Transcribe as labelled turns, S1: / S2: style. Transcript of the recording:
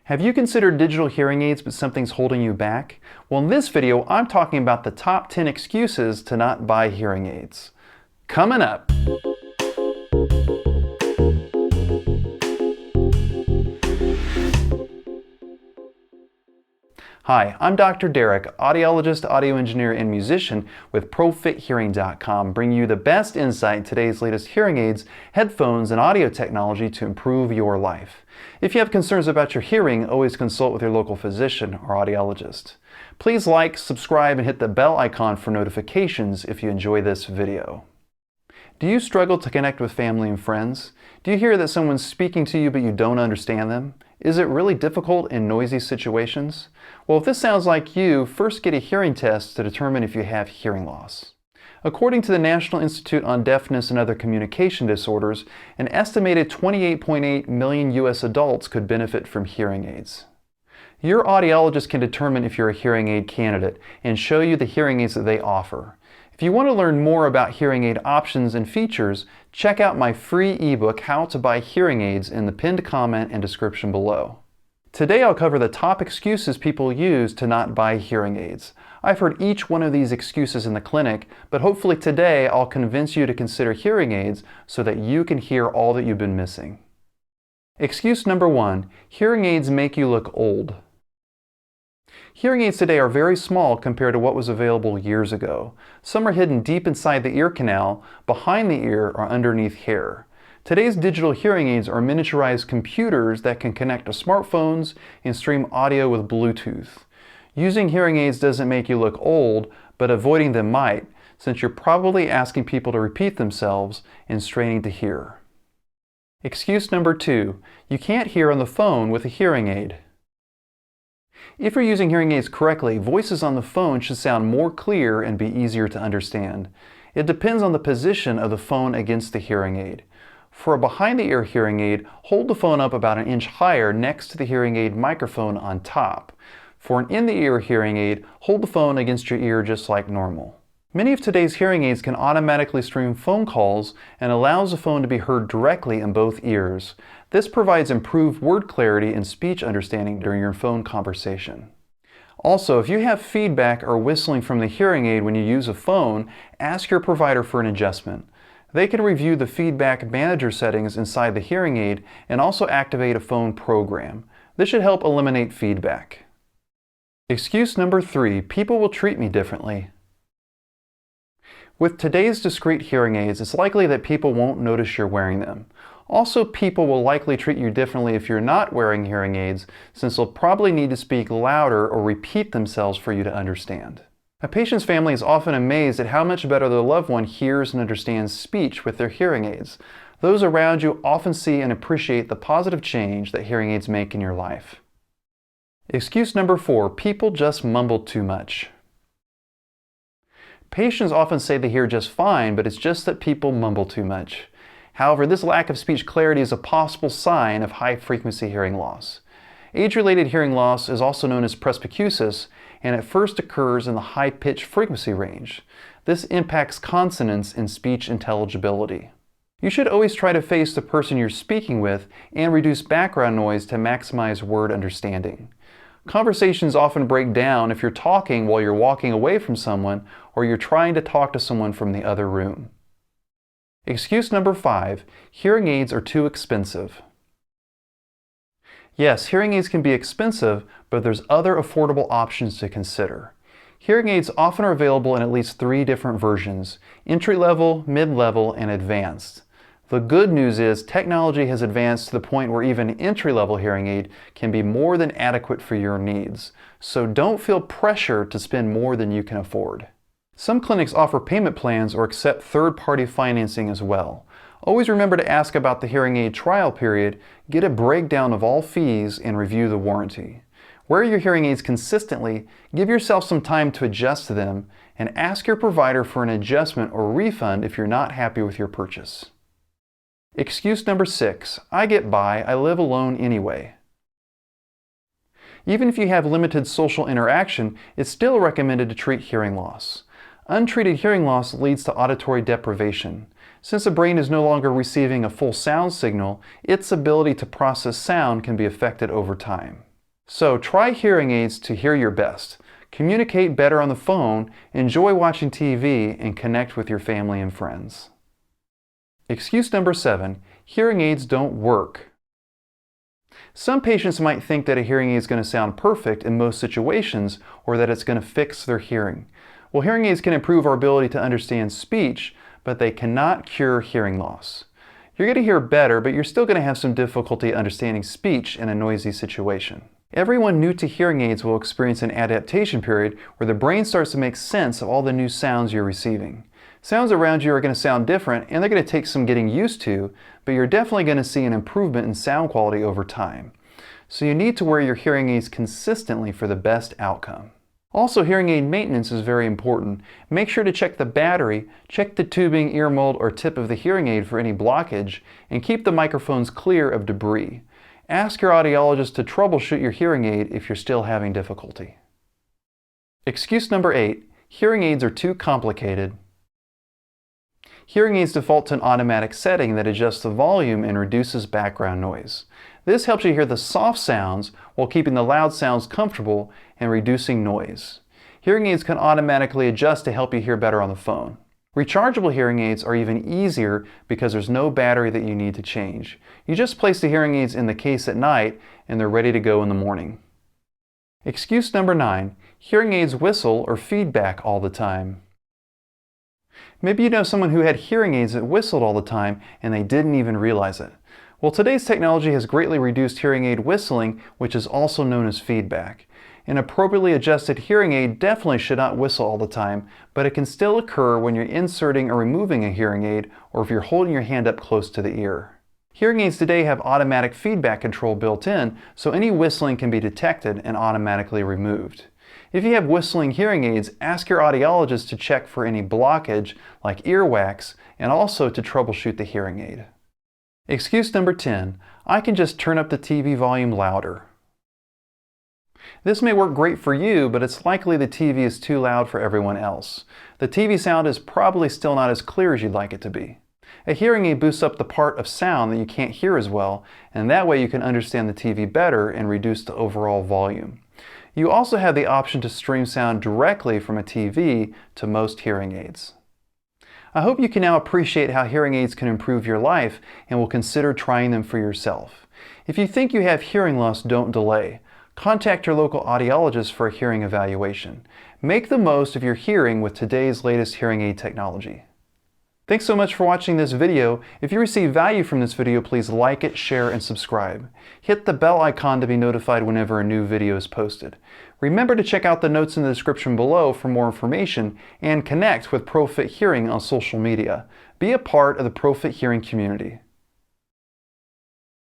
S1: Have you considered digital hearing aids but something's holding you back? Well, in this video, I'm talking about the top 10 excuses to not buy hearing aids. Coming up! Hi, I'm Dr. Derek, audiologist, audio engineer, and musician with ProFitHearing.com, bringing you the best insight in today's latest hearing aids, headphones, and audio technology to improve your life. If you have concerns about your hearing, always consult with your local physician or audiologist. Please like, subscribe, and hit the bell icon for notifications if you enjoy this video. Do you struggle to connect with family and friends? Do you hear that someone's speaking to you but you don't understand them? Is it really difficult in noisy situations? Well, if this sounds like you, first get a hearing test to determine if you have hearing loss. According to the National Institute on Deafness and Other Communication Disorders, an estimated 28.8 million U.S. adults could benefit from hearing aids. Your audiologist can determine if you're a hearing aid candidate and show you the hearing aids that they offer. If you want to learn more about hearing aid options and features, check out my free ebook, How to Buy Hearing Aids, in the pinned comment and description below. Today I'll cover the top excuses people use to not buy hearing aids. I've heard each one of these excuses in the clinic, but hopefully today I'll convince you to consider hearing aids so that you can hear all that you've been missing. Excuse number 1, hearing aids make you look old. Hearing aids today are very small compared to what was available years ago. Some are hidden deep inside the ear canal, behind the ear, or underneath hair. Today's digital hearing aids are miniaturized computers that can connect to smartphones and stream audio with Bluetooth. Using hearing aids doesn't make you look old, but avoiding them might, since you're probably asking people to repeat themselves and straining to hear. Excuse number 2, you can't hear on the phone with a hearing aid. If you're using hearing aids correctly, voices on the phone should sound more clear and be easier to understand. It depends on the position of the phone against the hearing aid. For a behind-the-ear hearing aid, hold the phone up about an inch higher next to the hearing aid microphone on top. For an in-the-ear hearing aid, hold the phone against your ear just like normal. Many of today's hearing aids can automatically stream phone calls and allows the phone to be heard directly in both ears. This provides improved word clarity and speech understanding during your phone conversation. Also, if you have feedback or whistling from the hearing aid when you use a phone, ask your provider for an adjustment. They can review the feedback manager settings inside the hearing aid and also activate a phone program. This should help eliminate feedback. Excuse number 3, people will treat me differently. With today's discrete hearing aids, it's likely that people won't notice you're wearing them. Also, people will likely treat you differently if you're not wearing hearing aids, since they'll probably need to speak louder or repeat themselves for you to understand. A patient's family is often amazed at how much better their loved one hears and understands speech with their hearing aids. Those around you often see and appreciate the positive change that hearing aids make in your life. Excuse number 4, people just mumble too much. Patients often say they hear just fine, but it's just that people mumble too much. However, this lack of speech clarity is a possible sign of high-frequency hearing loss. Age-related hearing loss is also known as presbycusis, and it first occurs in the high-pitch frequency range. This impacts consonants and speech intelligibility. You should always try to face the person you're speaking with and reduce background noise to maximize word understanding. Conversations often break down if you're talking while you're walking away from someone or you're trying to talk to someone from the other room. Excuse number 5, hearing aids are too expensive. Yes, hearing aids can be expensive, but there's other affordable options to consider. Hearing aids often are available in at least 3 different versions: entry-level, mid-level, and advanced. The good news is technology has advanced to the point where even an entry-level hearing aid can be more than adequate for your needs. So don't feel pressure to spend more than you can afford. Some clinics offer payment plans or accept third-party financing as well. Always remember to ask about the hearing aid trial period, get a breakdown of all fees, and review the warranty. Wear your hearing aids consistently, give yourself some time to adjust to them, and ask your provider for an adjustment or refund if you're not happy with your purchase. Excuse number 6, I get by, I live alone anyway. Even if you have limited social interaction, it's still recommended to treat hearing loss. Untreated hearing loss leads to auditory deprivation. Since the brain is no longer receiving a full sound signal, its ability to process sound can be affected over time. So try hearing aids to hear your best. Communicate better on the phone, enjoy watching TV, and connect with your family and friends. Excuse number 7, hearing aids don't work. Some patients might think that a hearing aid is going to sound perfect in most situations or that it's going to fix their hearing. Well, hearing aids can improve our ability to understand speech, but they cannot cure hearing loss. You're going to hear better, but you're still going to have some difficulty understanding speech in a noisy situation. Everyone new to hearing aids will experience an adaptation period where the brain starts to make sense of all the new sounds you're receiving. Sounds around you are going to sound different and they're going to take some getting used to, but you're definitely going to see an improvement in sound quality over time. So you need to wear your hearing aids consistently for the best outcome. Also, hearing aid maintenance is very important. Make sure to check the battery, check the tubing, ear mold, or tip of the hearing aid for any blockage, and keep the microphones clear of debris. Ask your audiologist to troubleshoot your hearing aid if you're still having difficulty. Excuse number 8, hearing aids are too complicated. Hearing aids default to an automatic setting that adjusts the volume and reduces background noise. This helps you hear the soft sounds while keeping the loud sounds comfortable and reducing noise. Hearing aids can automatically adjust to help you hear better on the phone. Rechargeable hearing aids are even easier because there's no battery that you need to change. You just place the hearing aids in the case at night and they're ready to go in the morning. Excuse number 9, hearing aids whistle or feedback all the time. Maybe you know someone who had hearing aids that whistled all the time and they didn't even realize it. Well, today's technology has greatly reduced hearing aid whistling, which is also known as feedback. An appropriately adjusted hearing aid definitely should not whistle all the time, but it can still occur when you're inserting or removing a hearing aid or if you're holding your hand up close to the ear. Hearing aids today have automatic feedback control built in, so any whistling can be detected and automatically removed. If you have whistling hearing aids, ask your audiologist to check for any blockage like earwax and also to troubleshoot the hearing aid. Excuse number 10, I can just turn up the TV volume louder. This may work great for you, but it's likely the TV is too loud for everyone else. The TV sound is probably still not as clear as you'd like it to be. A hearing aid boosts up the part of sound that you can't hear as well, and that way you can understand the TV better and reduce the overall volume. You also have the option to stream sound directly from a TV to most hearing aids. I hope you can now appreciate how hearing aids can improve your life and will consider trying them for yourself. If you think you have hearing loss, don't delay. Contact your local audiologist for a hearing evaluation. Make the most of your hearing with today's latest hearing aid technology. Thanks so much for watching this video. If you receive value from this video, please like it, share, and subscribe. Hit the bell icon to be notified whenever a new video is posted. Remember to check out the notes in the description below for more information and connect with ProFit Hearing on social media. Be a part of the ProFit Hearing community.